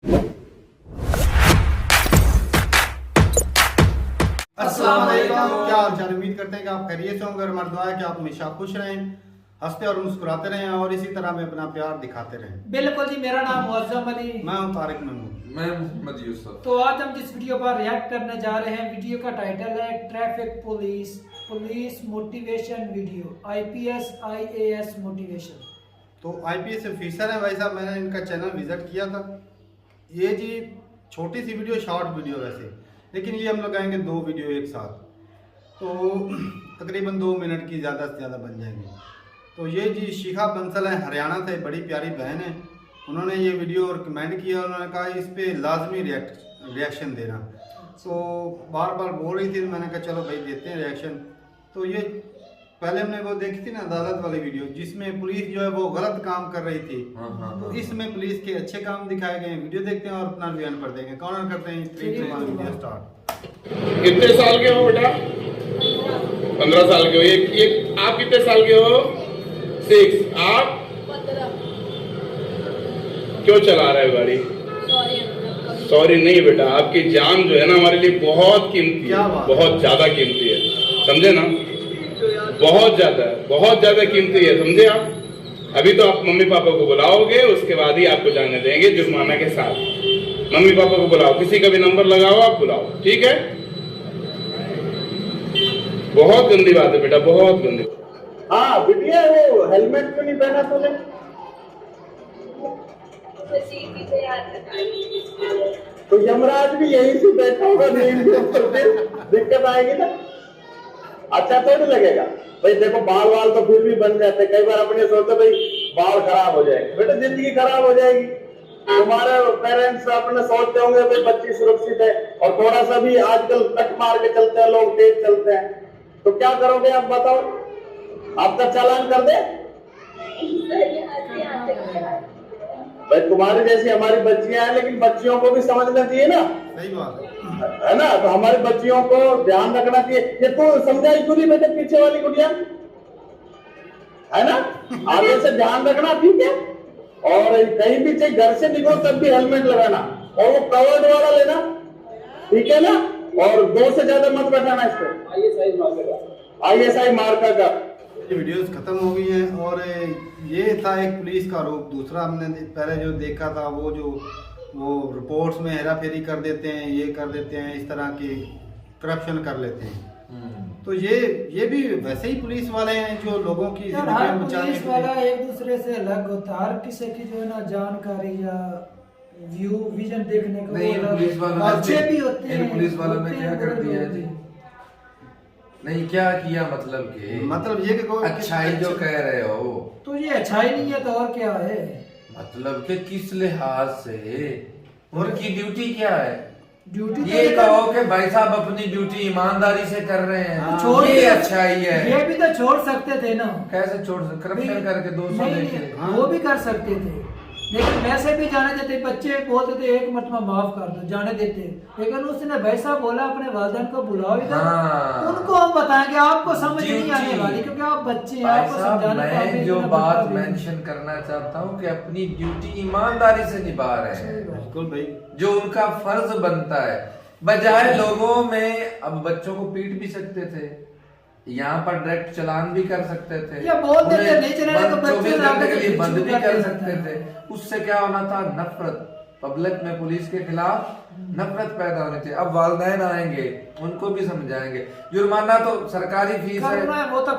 अस्सलाम वालेकुम, क्या हाल चाल। उम्मीद करते हैं कि आप खैरियत से होंगे और हमारी दुआ है कि आप हमेशा खुश रहें, हंसते और मुस्कुराते रहें और इसी तरह में अपना प्यार दिखाते रहें। बिल्कुल जी, मेरा नाम मुअज्जम अली, मैं हूं तारिक महमूद। मैं मोहम्मद यूसुफ। तो आज हम जिस वीडियो पर रिएक्ट करने जा रहे हैं, वीडियो का टाइटल है traffic police motivation video, IPS IAS motivation. तो आईपीएस ऑफिसर है भाई साहब, मैंने इनका चैनल विजिट किया था। ये जी छोटी सी वीडियो, शॉर्ट वीडियो वैसे, लेकिन ये हम लगाएंगे 2 वीडियो एक साथ, तो तकरीबन 2 मिनट की ज़्यादा से ज़्यादा बन जाएंगी। तो ये जी शिखा बंसल है, हरियाणा से, बड़ी प्यारी बहन है। उन्होंने ये वीडियो रिकमेंड किया, उन्होंने कहा इस पे लाजमी रिएक्शन देना। तो बार बार बोल रही थी, मैंने कहा चलो भाई देते हैं रिएक्शन। तो ये पहले हमने वो देखी थी ना अदालत वाली वीडियो, जिसमें पुलिस जो है वो गलत काम कर रही थी। तो इसमें पुलिस के अच्छे काम दिखाए गए हैं। वीडियो देखते हैं और अपना रिव्यू कर देंगे। कौन करते हैं 3 2 1 वीडियो स्टार्ट। कितने साल के हो बेटा? 15 साल के हो। ये आप कितने साल के हो? 6। आप 15। क्यों चला रहे हो गाड़ी? सॉरी नहीं बेटा, आपकी जान जो है ना हमारे लिए बहुत कीमती है, बहुत ज्यादा कीमती है, समझे ना? बहुत ज्यादा कीमती है, समझे आप? अभी तो आप मम्मी पापा को बुलाओगे, उसके बाद ही आपको जाने देंगे जुर्माना के साथ। मम्मी पापा को बुलाओ, किसी का भी नंबर लगाओ, आप बुलाओ, ठीक है? बहुत गंदी बात है बेटा, बहुत गंदी। हाँ बिटिया, वो हेलमेट क्यों नहीं पहना तूने? तो यमराज भी यहीं से बैठा होगा, नींद के ऊपर, फिर दिक्कत आएगी ना। अच्छा थोड़ी लगेगा भाई। देखो बाल तो फिर भी बन जाते, कई बार अपने सोचते भाई बाल खराब हो जाएंगे, बेटा जिंदगी खराब हो जाएगी। तुम्हारे पेरेंट्स अपने सोचते होंगे भाई बच्ची सुरक्षित है, और थोड़ा सा भी आजकल कट मार के चलते हैं लोग, तेज चलते हैं, तो क्या करोगे आप बताओ? आपका चालान कर दे भाई? तुम्हारी जैसी हमारी बच्चियां हैं, लेकिन बच्चियों को भी समझना चाहिए ना। सही बात है ना? तो हमारी बच्चियों को ध्यान रखना चाहिए। ये तो समझाई क्यों नहीं बेटे पीछे वाली गुड़िया, है ना? आगे से ध्यान रखना, ठीक है? और कहीं भी चाहे घर से निकलो तब भी हेलमेट लगाना, और वो कवर्ड वाला लेना, ठीक है ना? और 2 से ज्यादा मत बैठाना इस पे, ISI मार्का का। वीडियोस खत्म हो गई हैं। और ये था एक पुलिस का रूप। दूसरा हमने पहले जो देखा था, वो रिपोर्ट्स में हेरा फेरी कर देते हैं, ये कर देते हैं, इस तरह की करप्शन कर लेते हैं। तो ये भी वैसे ही पुलिस वाले हैं जो लोगों की हर पुलिस वाला एक दूसरे से अलग होता है, हर किसी की जो है ना जानकारी या विजन देखने को नहीं, पुलिस वालों अच्छे भी होते हैं। पुलिस वालों ने क्या कर दिया जी? नहीं, क्या किया मतलब ये कि कोई अच्छाई जो कह रहे हो, तो ये अच्छाई नहीं है तो और क्या है? मतलब कि किस लिहाज से उनकी ड्यूटी क्या है? ड्यूटी ये कहो कि भाई साहब अपनी ड्यूटी ईमानदारी से कर रहे हैं, छोड़ ये अच्छाई है। ये भी तो छोड़ सकते थे ना। कैसे छोड़ सकते? करप्शन करके 200 लेके। वो भी कर सकते थे, लेकिन वैसे भी जाने देते। बच्चे बोलते थे एक मरतबा माफ कर दो, जाने देते। लेकिन उसने भाई साहब बोला अपने वालिदैन को बुलाओ इधर, उनको हम बताएंगे, आपको समझ नहीं आने वाली क्योंकि आप बच्चे हैं, आपको समझाने का मैं जो बात मेंशन करना चाहता हूँ कि अपनी ड्यूटी ईमानदारी से निभा रहे हैं, बिल्कुल भाई, जो उनका फर्ज बनता है। बजाय लोगों में, अब बच्चों को पीट भी सकते थे, यहाँ पर डायरेक्ट चलान भी कर सकते थे, या बोल देते नहीं चलाने तो बच्चे 24 घंटे के लिए बंद भी कर सकते सकते थे। उससे क्या होना था? नफरत, पब्लिक में पुलिस के खिलाफ नफरत पैदा होनी थी। अब वालिदैन आएंगे, उनको भी समझाएंगे। जुर्माना तो सरकारी फीस है, वो तो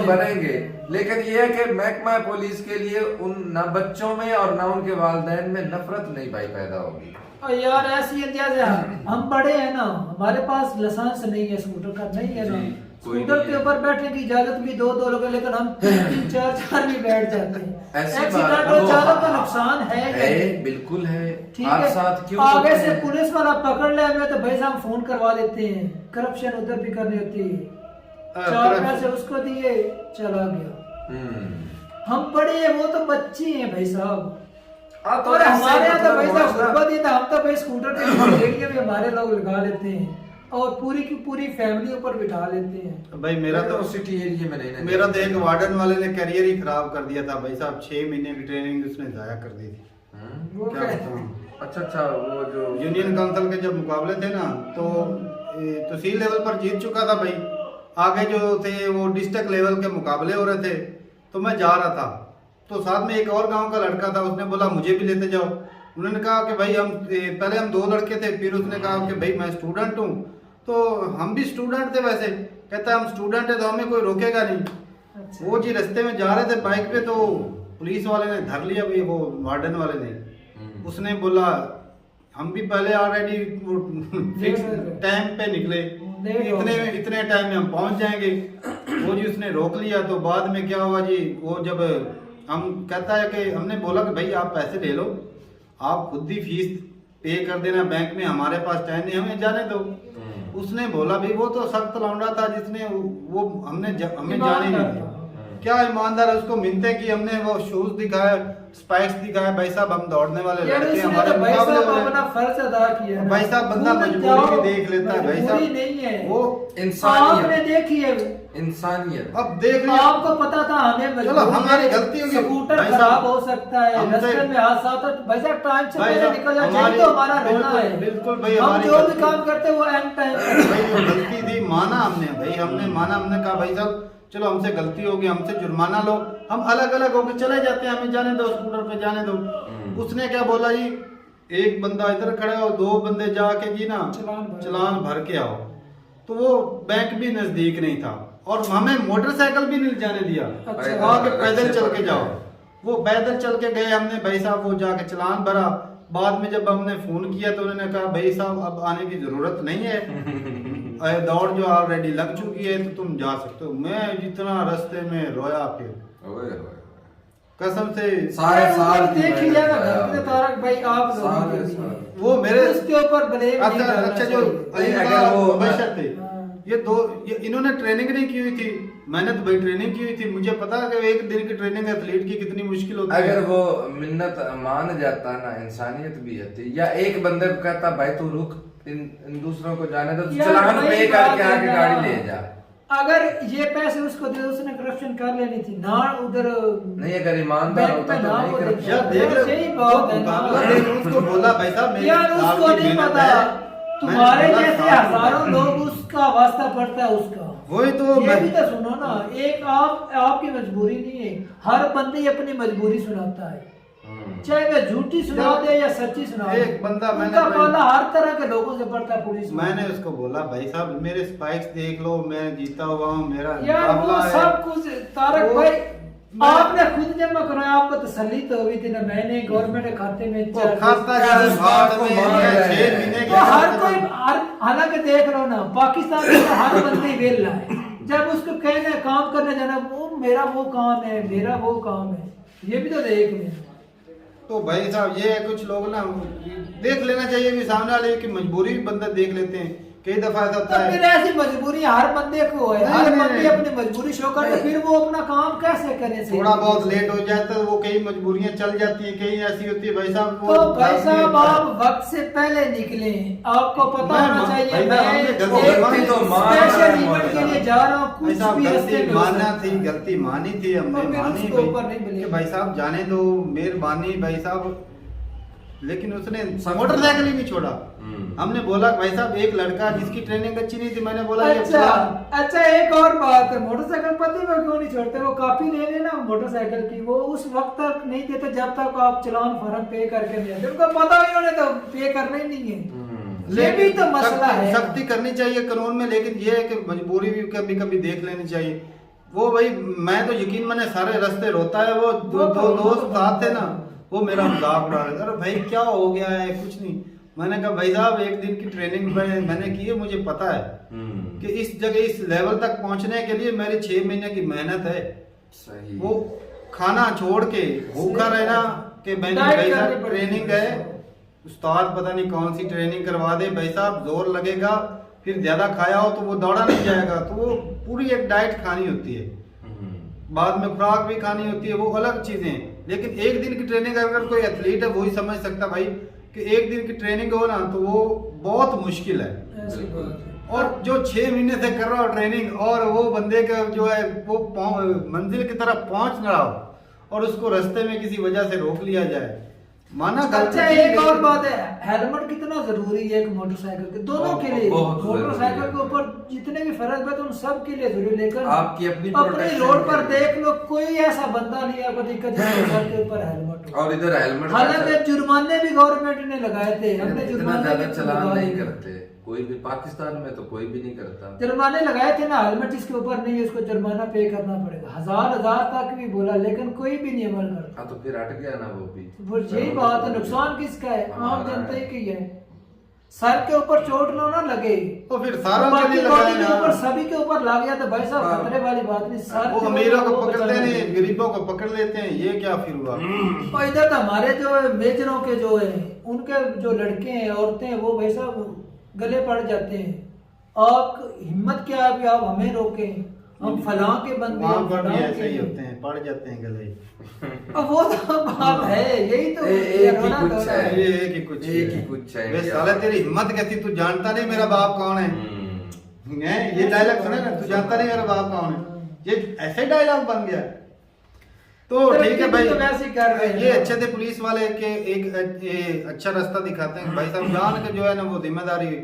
बनेंगे, लेकिन ये है कि महकमा पुलिस के लिए उन न बच्चों में और न उनके वालिदैन में नफरत नहीं भाई पैदा होगी। यार ऐसी है जैसे हम बड़े हैं ना, हमारे पास लाइसेंस नहीं है स्कूटर का, नहीं है ना, स्कूटर के ऊपर बैठने की इजाजत भी 2 लोग, लेकिन हम 3 4 भी बैठ जाते हैं। एक्सीडेंट हो जाता तो नुकसान है, बिल्कुल है, ठीक है? साथ क्यों आगे से पुलिस वाला पकड़ ले हमें तो भाई साहब फोन करवा लेते हैं, करप्शन उधर भी करनी होती है। 4 पैसे उसको दिए, चला गया। हम बड़े हैं, वो तो बच्चे हैं भाई साहब। और हमारे यहाँ तो भाई साहब हम तो भाई स्कूटर के भी हमारे लोग लगा लेते हैं, और पूरी की पूरी फैमिली ऊपर बिठा लेते हैं। भाई मेरा तो सिटी एरिया में नहीं, मेरा तो एक वार्डन वाले ने करियर ही खराब कर दिया था भाई साहब। 6 महीने की ट्रेनिंग उसने जाया कर दी थी। वो क्या बताऊं? अच्छा वो जो यूनियन काउंसिल के जब मुकाबले थे ना, तो तहसील लेवल पर जीत चुका था भाई। आगे जो थे वो डिस्ट्रिक्ट लेवल के मुकाबले हो रहे थे, तो मैं जा रहा था, तो साथ में एक और गांव का लड़का था, उसने बोला मुझे भी लेते जाओ। उन्होंने कहा कि भाई हम पहले हम 2 लड़के थे, फिर उसने कहा कि भाई मैं स्टूडेंट हूँ, तो हम भी स्टूडेंट थे वैसे। कहता हम स्टूडेंट है तो हमें कोई रोकेगा नहीं। अच्छा। वो जी रास्ते में जा रहे थे बाइक पे, तो पुलिस वाले ने धर लिया भाई, वो वार्डन वाले ने। उसने बोला हम भी पहले ऑलरेडी फिक्स टाइम पे निकले, इतने टाइम में हम पहुंच जाएंगे। वो जी उसने रोक लिया। तो बाद में क्या हुआ जी, वो जब हम कहता है कि हमने बोला कि भाई आप पैसे ले लो, आप खुद ही फीस पे कर देना बैंक में, हमारे पास टाइम नहीं, हमें जाने दो। उसने बोला भाई वो तो सख्त लौंडा था जिसने वो हमें जाने नहीं दिया। क्या ईमानदार है, उसको मिलते कि हमने वो शूज दिखाया, स्पाइक्स दिखाया, भाई साहब हम दौड़ने वाले लड़के हमारे मुकाबले हो रहे हैं। अपना फर्ज अदा किया है। भाई साहब बंदा मजबूरी भी देख लेता है भाई साहब, नहीं है वो आपने देखी है इंसानियत। अब देख लिया, आपको पता था हमें चलो हमारी गलती होगी, स्कूटर भाई साहब, खराब हो सकता है, हमसे- रास्ते में हादसा तो भाई साहब टाइम से भाई पहले साहब, निकल जाए, हमारी- तो हमारा रोना बिल्कुल- है। बिल्कुल भाई, हम हमारी जो भी गलती- काम करते हैं वो एंड टाइम भाई वो गलती थी, माना हमने भाई, हमने माना, हमने कहा भाई साहब चलो हमसे गलती होगी, हमसे जुर्माना लो, हम अलग अलग होकर चले जाते हैं, हमें जाने दो, स्कूटर पे जाने दो। उसने क्या बोला जी, एक बंदा इधर खड़ा हो, 2 बंदे जाके जी ना चलान भर के आओ। तो वो बैंक भी नजदीक नहीं था और हमें मोटरसाइकिल भी नहीं जाने दिया, अच्छा। कहा कि पैदल चल के जाओ। वो पैदल चल के गए, हमने भाई साहब वो जाके चलान भरा। बाद में जब हमने फोन किया तो उन्होंने कहा भाई साहब अब आने की जरूरत नहीं है, दौड़ जो ऑलरेडी लग चुकी है, तो तुम जा सकते हो। मैं जितना रास्ते में रोया, फिर कसम से सारे साल की देख लिया ना गलती तो तारक भाई आप लोगों सारे की साल। भी। वो मेरे उसके ऊपर ब्लेम नहीं अच्छा करना अच्छा जो चाहिए। अगर वो- बशर थे, हाँ। ये इन्होंने ट्रेनिंग नहीं की हुई थी, मैंने तो भाई ट्रेनिंग की हुई थी। मुझे पता है कि 1 दिन की ट्रेनिंग एथलीट की कितनी मुश्किल होती है। अगर वो मिन्नत मान जाता ना, इंसानियत भी आती, या एक बंदे को कहता भाई तू रुक, इन दूसरों को जाने दो, यार चलान वही पे बात करके है आके ना। गाड़ी ले जा। अगर ये पैसे उसको दे, उसने करप्शन कर लेनी थी ना, उधर नहीं अगर ईमानदार बैंक होता में तो ना नहीं वो करता। देखिए। यार देख ले, यही बात है ना। मुकाबला देख, उसको बोला भाई साहब मेरी यार उसको आपकी नहीं मेहनत पता, है, तुम्हारे मैंने बोला जैसे साथ हजारों में। लोग उसका वास्ता पड़ता है उसका। वही तो ये मैं- भी तो सुनो ना, एक आपकी मजबूरी नहीं है, हर बंदे अपनी मजबूरी सुनाता है, चाहे वह झूठी सुना दे या सच्ची सुना दे। एक बंदा मैंने उनका भाई- पाला हर तरह के लोगों से पड़ता है पुलिस में। मैंने उसको बोला भाई साहब मेरे स्पाइक्स देख लो, मैं जीता हुआ हूँ, मेरा यार वो मुकाबला है। सब कुछ तारक वो- भाई मैं- आपने खुद जमा कराया, आपको तसल्ली तो हुई थी ना, मैंने गवर्नमेंट के खाते में वो खाता जा यार, बाद में मान रहा है। 6 महीने तो हर कोई हालांकि देख लो ना, पाकिस्तान में तो हर बंदे ही वेल रहा है, जब उसको कहना काम करने जाना, वो मेरा वो काम है, मेरा वो काम है, ये भी तो देख लें। तो भाई साहब ये है, कुछ लोग ना देख लेना चाहिए कि सामने वाले की मजबूरी भी बंदा देख लेते हैं। कई दफा ऐसा तो होता फिर है, ऐसी मजबूरी हर बंदे को है, नहीं, हर नहीं, बंदे नहीं। अपनी मजबूरी शो करते, फिर वो अपना काम कैसे करे सही? थोड़ा बहुत लेट हो जाता है, वो कई मजबूरियां चल जाती हैं, कई ऐसी होती है भाई साहब वो तो भाई गलती साहब होता है। आप वक्त से पहले निकले, आपको पता मैं- होना चाहिए भाई मैं साहब, हमने एक गलती तो मान रहा है स्पेशल इवेंट मौलाना। के लिए जा रहा हूँ, भाई कुछ साहब भी रास्ते गलती में हो मानना सकता थी, है। गलती मानी थी हमने, और फिर मानी उसके भाई ऊपर नहीं मिलेगी। कि भाई साहब जाने दो, मेहरबानी भाई साहब। लेकिन उसने सब मोटरसाइकिल ही नहीं छोड़ा। हमने बोला भाई साहब एक लड़का जिसकी ट्रेनिंग अच्छी नहीं थी, मैंने बोला ये अच्छा चला। अच्छा, एक और बात है, मोटरसाइकिल पति में क्यों नहीं छोड़ते? वो कॉपी ले लेना मोटरसाइकिल की, वो उस वक्त तक नहीं देते जब तक आप चलान फॉर्म पे करके नहीं आते। उनको पता ही उन्हें तो पे करना ही नहीं है। ये भी तो मसला है। सख्ती करनी चाहिए कानून में, लेकिन ये है कि मजबूरी भी कभी कभी देख लेनी चाहिए। वो भाई मैं तो यकीन मैंने सारे रास्ते रोता है, वो दो दोस्त साथ थे ना, वो मेरा मजाक उड़ा रहे थे, अरे भाई क्या हो गया है, कुछ नहीं। मैंने कहा भाई साहब 1 दिन की ट्रेनिंग मैंने की है, मुझे पता है कि इस जगह इस लेवल तक पहुंचने के लिए मेरी 6 महीने की मेहनत है। सही। वो खाना छोड़ के भूखा रहना कि मैंने डाइट भाई साहब करनी पड़ेगी। ट्रेनिंग है, उस्ताद पता नहीं कौन सी ट्रेनिंग करवा दे, भाई साहब जोर लगेगा, फिर ज्यादा खाया हो तो वो दौड़ा नहीं जाएगा। तो वो पूरी एक डाइट खानी होती है, बाद में खुराक भी खानी होती है, वो अलग चीजें हैं। लेकिन 1 दिन की ट्रेनिंग अगर कोई एथलीट है वही समझ सकता भाई कि 1 दिन की ट्रेनिंग हो ना तो वो बहुत मुश्किल है। ऐसी बात है। और जो 6 महीने से कर रहा हो ट्रेनिंग, और वो बंदे का जो है वो मंजिल की तरफ पहुंच ना रहा हो और उसको रास्ते में किसी वजह से रोक लिया जाए, माना अच्छा गलती एक और बात है, हेलमेट कितना जरूरी है एक मोटरसाइकिल के, दोनों के लिए। बहुत जरूरी है। मोटरसाइकिल के ऊपर जितने भी फर्क है तो उन सब के लिए जरूरी, लेकिन आपकी अपनी अपनी protection रोड पर के लिए। देख लो कोई ऐसा बंदा नहीं है आपको दिक्कत जिसके सर के ऊपर हेलमेट हो। और इधर हेलमेट हालांकि जुर्माने भी गवर्नमेंट ने लगाए थे, हमने इतना जुर्माने ज्यादा भी चलान लगाए नहीं थे। करते कोई भी, पाकिस्तान में तो कोई भी नहीं करता। जुर्माने लगाए थे ना, हेलमेट जिसके ऊपर नहीं है उसको जुर्माना पे करना पड़ेगा, हजार तक भी बोला, लेकिन कोई भी नहीं अमल करता। हाँ तो फिर हट गया ना वो भी। वो यही बात है, नुकसान किसका है? आम हमारा जनता है। की है। सर के ऊपर चोट ना लगे तो फिर सारों के बाकी लिए बॉडी लगाए के ऊपर ना। सभी के ऊपर लग गया तो भाई साहब हाँ। खतरे वाली बात नहीं। सर वो के अमीरों ऊपर को वो पकड़ते बचाना नहीं, है। गरीबों को पकड़ लेते हैं, ये क्या फिर हुआ? और इधर तो हमारे जो मेजरों के जो है उनके जो लड़के हैं औरतें हैं वो भाई साहब गले पड़ जाते हैं। आप हिम्मत क्या है कि आप हमें रोकें, हम फलां के बंदे वहाँ हैं, पर भी फलां ऐसे के ही हैं। होते हैं, पड़ जाते हैं गले। अब वो तो बात है, यही तो एक ही रोना कुछ धोना है। ये एक ही कुछ एक ही कुछ है वे इंडिया साला में। तेरी हिम्मत कैसी, तू जानता नहीं मेरा बाप कौन है? हैं? ये डायलॉग सुना ना, तू जानता नहीं मेरा बाप कौन है, ये ऐसे डायलॉग बन गया। तो ठीक है भाई, तो वैसे ही कर रहे हैं। ये अच्छे थे पुलिस वाले के, एक अच्छा रास्ता दिखाते हैं भाई साहब, जान के जो है ना वो जिम्मेदारी।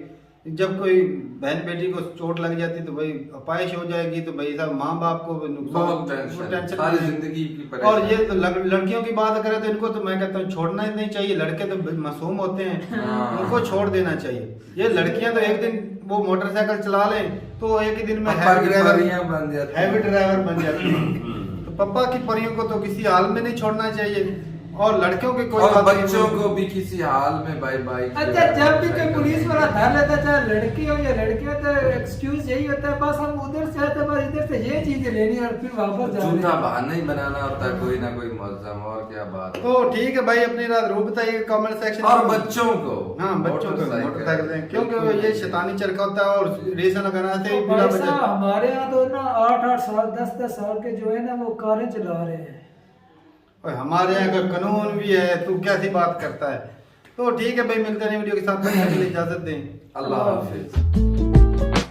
जब कोई बहन बेटी को चोट लग जाती तो भाई अपाइश हो जाएगी तो भाई साहब माँ बाप को बहुत टेंशन, सारी जिंदगी की और परेशानी। ये तो लड़कियों की बात करें तो इनको तो मैं कहता हूँ छोड़ना ही नहीं चाहिए। लड़के तो मासूम होते हैं, हाँ। उनको छोड़ देना चाहिए। ये लड़कियां तो एक दिन वो मोटरसाइकिल चला लें तो एक ही दिन में पप्पा हैवी की ड्राइवर परियां बन जाती हैं। हैवी ड्राइवर बन जाती हैं। तो पप्पा की परियों को तो किसी हाल में नहीं छोड़ना चाहिए, और लड़कियों के कोई और बात नहीं, बच्चों वो- को भी किसी हाल में बाय बाय। अच्छा जब भी कोई पुलिस वाला धर लेता चाहे लड़की हो या लड़के हो तो एक्सक्यूज यही होता है बस हम उधर से आते बस इधर से ये चीजें लेनी और फिर वापस झूठा जाना। बहाना ही बनाना होता है कोई ना कोई मौजम, और क्या बात है। तो ठीक है भाई, अपनी रात रो बताइए कमेंट सेक्शन और बच्चों को, हाँ बच्चों को मोटरसाइकिल दें, क्योंकि वो ये शैतानी चरखा होता है और रेसा लगाना से ही बिना भाई वजह। साहब हमारे यहाँ तो ना 8-8 साल 10-10 साल के जो है ना वो कारें चला रहे हैं। और हमारे यहाँ का कानून भी है, तू कैसी बात करता है? तो ठीक है भाई, मिलते हैं वीडियो के साथ, इजाजत दें। अल्लाह हाफिज।